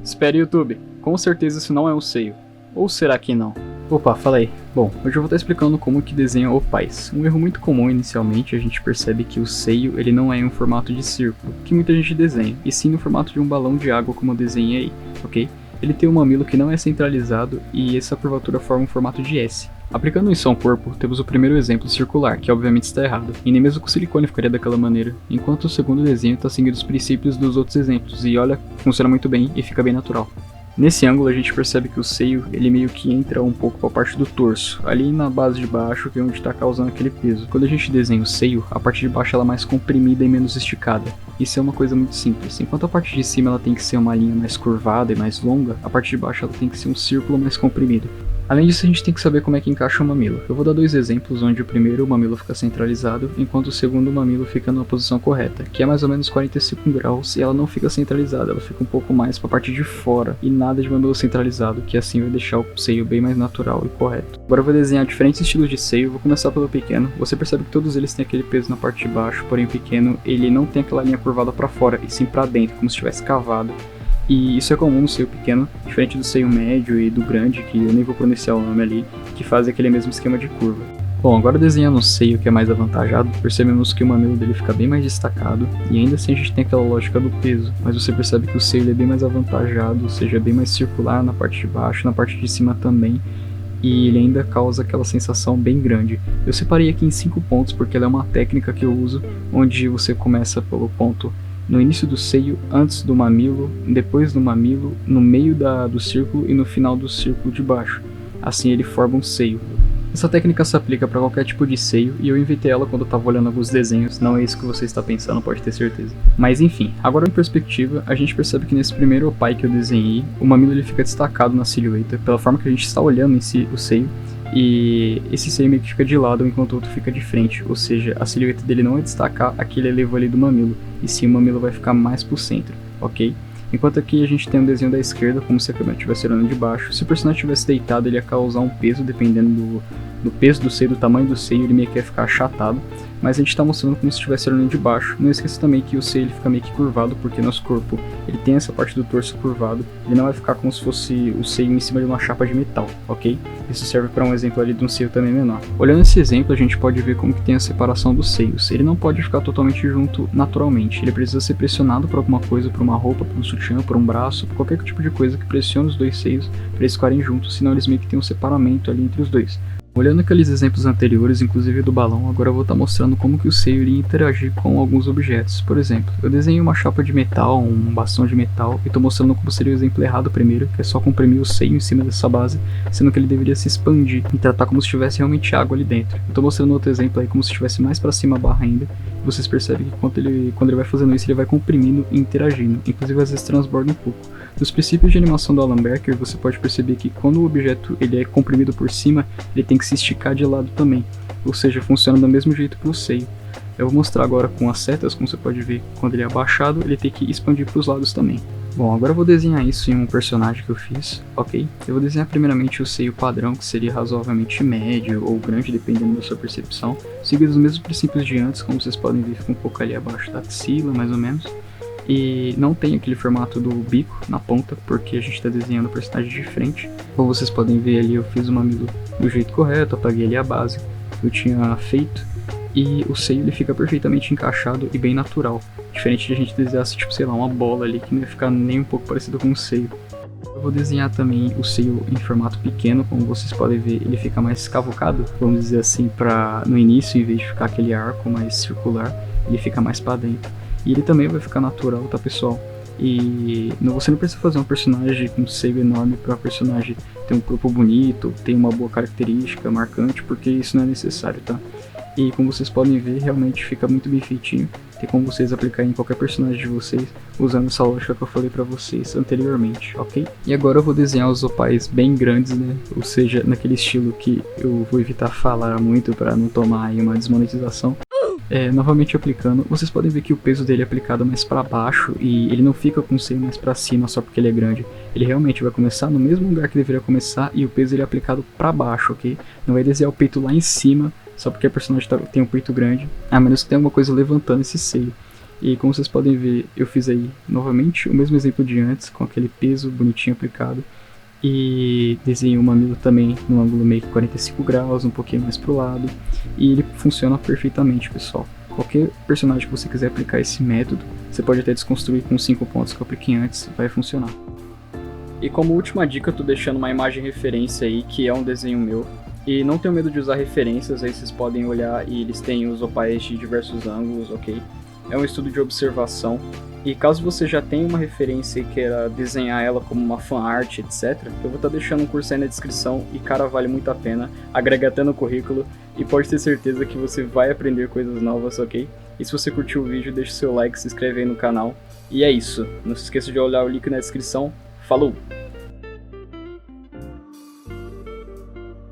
Espere, YouTube, com certeza isso não é um seio. Ou será que não? Opa, fala aí. Bom, hoje eu vou estar explicando como que desenha opais. Um erro muito comum inicialmente, a gente percebe que o seio ele não é em um formato de círculo, que muita gente desenha, e sim no formato de um balão de água como eu desenhei aí, ok? Ele tem um mamilo que não é centralizado e essa curvatura forma um formato de S. Aplicando isso a um corpo, temos o primeiro exemplo circular, que obviamente está errado, e nem mesmo com silicone ficaria daquela maneira, enquanto o segundo desenho está seguindo os princípios dos outros exemplos, e olha, funciona muito bem e fica bem natural. Nesse ângulo a gente percebe que o seio ele meio que entra um pouco para a parte do torso, ali na base de baixo que é onde está causando aquele peso. Quando a gente desenha o seio, a parte de baixo ela é mais comprimida e menos esticada. Isso é uma coisa muito simples. Enquanto a parte de cima ela tem que ser uma linha mais curvada e mais longa, a parte de baixo ela tem que ser um círculo mais comprimido. Além disso, a gente tem que saber como é que encaixa o mamilo. Eu vou dar dois exemplos onde o primeiro o mamilo fica centralizado, enquanto o segundo o mamilo fica numa posição correta, que é mais ou menos 45 graus e ela não fica centralizada, ela fica um pouco mais para a parte de fora e nada de mamilo centralizado, que assim vai deixar o seio bem mais natural e correto. Agora eu vou desenhar diferentes estilos de seio, vou começar pelo pequeno. Você percebe que todos eles têm aquele peso na parte de baixo, porém o pequeno ele não tem aquela linha curvada para fora e sim para dentro, como se tivesse cavado. E isso é comum no seio pequeno, diferente do seio médio e do grande, que eu nem vou pronunciar o nome ali, que faz aquele mesmo esquema de curva. Bom, agora desenhando o seio que é mais avantajado, percebemos que o mamilo dele fica bem mais destacado, e ainda assim a gente tem aquela lógica do peso, mas você percebe que o seio ele é bem mais avantajado, ou seja, bem mais circular na parte de baixo, na parte de cima também, e ele ainda causa aquela sensação bem grande. Eu separei aqui em 5 pontos porque ela é uma técnica que eu uso, onde você começa pelo ponto no início do seio, antes do mamilo, depois do mamilo, no meio do círculo e no final do círculo de baixo. Assim ele forma um seio. Essa técnica se aplica para qualquer tipo de seio e eu inventei ela quando eu estava olhando alguns desenhos, não é isso que você está pensando, pode ter certeza. Mas enfim, agora em perspectiva, a gente percebe que nesse primeiro opai que eu desenhei, o mamilo ele fica destacado na silhueta, pela forma que a gente está olhando em si o seio. E esse seio meio que fica de lado enquanto o outro fica de frente, ou seja, a silhueta dele não vai destacar aquele elevo ali do mamilo, e sim o mamilo vai ficar mais pro centro, ok? Enquanto aqui a gente tem um desenho da esquerda, como se a câmera estivesse olhando de baixo. Se o personagem estivesse deitado, ele ia causar um peso, dependendo do peso do seio, do tamanho do seio, ele meio que ia ficar achatado. Mas a gente está mostrando como se estivesse olhando de baixo. Não esqueça também que o seio ele fica meio que curvado, porque nosso corpo ele tem essa parte do torso curvado. Ele não vai ficar como se fosse o seio em cima de uma chapa de metal, ok? Isso serve para um exemplo ali de um seio também menor. Olhando esse exemplo, a gente pode ver como que tem a separação dos seios. Ele não pode ficar totalmente junto naturalmente. Ele precisa ser pressionado por alguma coisa, por uma roupa, por um sutiã, por um braço, por qualquer tipo de coisa que pressione os dois seios para eles ficarem juntos, senão eles meio que têm um separamento ali entre os dois. Olhando aqueles exemplos anteriores, inclusive do balão, agora eu vou estar mostrando como que o seio iria interagir com alguns objetos. Por exemplo, eu desenhei uma chapa de metal, um bastão de metal, e estou mostrando como seria o exemplo errado primeiro, que é só comprimir o seio em cima dessa base, sendo que ele deveria se expandir e tratar como se tivesse realmente água ali dentro. Eu estou mostrando outro exemplo aí como se estivesse mais para cima a barra ainda, e vocês percebem que quando ele vai fazendo isso, ele vai comprimindo e interagindo, inclusive às vezes transborda um pouco. Dos princípios de animação do Alan Becker, você pode perceber que quando o objeto ele é comprimido por cima, ele tem que se esticar de lado também, ou seja, funciona do mesmo jeito para o seio. Eu vou mostrar agora com as setas, como você pode ver, quando ele é abaixado, ele tem que expandir para os lados também. Bom, agora eu vou desenhar isso em um personagem que eu fiz, ok? Eu vou desenhar primeiramente o seio padrão, que seria razoavelmente médio ou grande, dependendo da sua percepção, seguido dos mesmos princípios de antes, como vocês podem ver, fica um pouco ali abaixo da axila, mais ou menos. E não tem aquele formato do bico na ponta, porque a gente está desenhando o personagem de frente. Como vocês podem ver ali, eu fiz o mamilo do jeito correto, apaguei ali a base que eu tinha feito. E o seio ele fica perfeitamente encaixado e bem natural. Diferente de a gente desenhasse, tipo, sei lá, uma bola ali que não ia ficar nem um pouco parecido com o seio. Eu vou desenhar também o seio em formato pequeno, como vocês podem ver, ele fica mais cavucado, vamos dizer assim, no início, em vez de ficar aquele arco mais circular, ele fica mais para dentro. E ele também vai ficar natural, tá, pessoal? E você não precisa fazer um personagem com um seio enorme para o personagem ter um corpo bonito, ter uma boa característica marcante, porque isso não é necessário, tá? E como vocês podem ver, realmente fica muito bem feitinho. Tem como vocês aplicarem em qualquer personagem de vocês, usando essa lógica que eu falei pra vocês anteriormente, ok? E agora eu vou desenhar os opais bem grandes, né? Ou seja, naquele estilo que eu vou evitar falar muito para não tomar aí uma desmonetização. Novamente aplicando, vocês podem ver que o peso dele é aplicado mais para baixo e ele não fica com o seio mais para cima só porque ele é grande. Ele realmente vai começar no mesmo lugar que deveria começar e o peso ele é aplicado para baixo, ok? Não vai desenhar o peito lá em cima só porque a personagem tem um peito grande, a menos que tenha alguma coisa levantando esse seio. E como vocês podem ver, eu fiz aí novamente o mesmo exemplo de antes, com aquele peso bonitinho aplicado. E desenhei o mamilo também no ângulo meio que 45 graus, um pouquinho mais pro lado. E ele funciona perfeitamente, pessoal. Qualquer personagem que você quiser aplicar esse método, você pode até desconstruir com 5 pontos que eu apliquei antes, vai funcionar. E como última dica, eu tô deixando uma imagem referência aí, que é um desenho meu. E não tenho medo de usar referências, aí vocês podem olhar e eles têm os opais de diversos ângulos, ok? É um estudo de observação. E caso você já tenha uma referência e queira desenhar ela como uma fanart, etc., eu vou estar deixando um curso aí na descrição e, cara, vale muito a pena, agrega até no currículo e pode ter certeza que você vai aprender coisas novas, ok? E se você curtiu o vídeo, deixa o seu like, se inscreve aí no canal. E é isso, não se esqueça de olhar o link na descrição. Falou!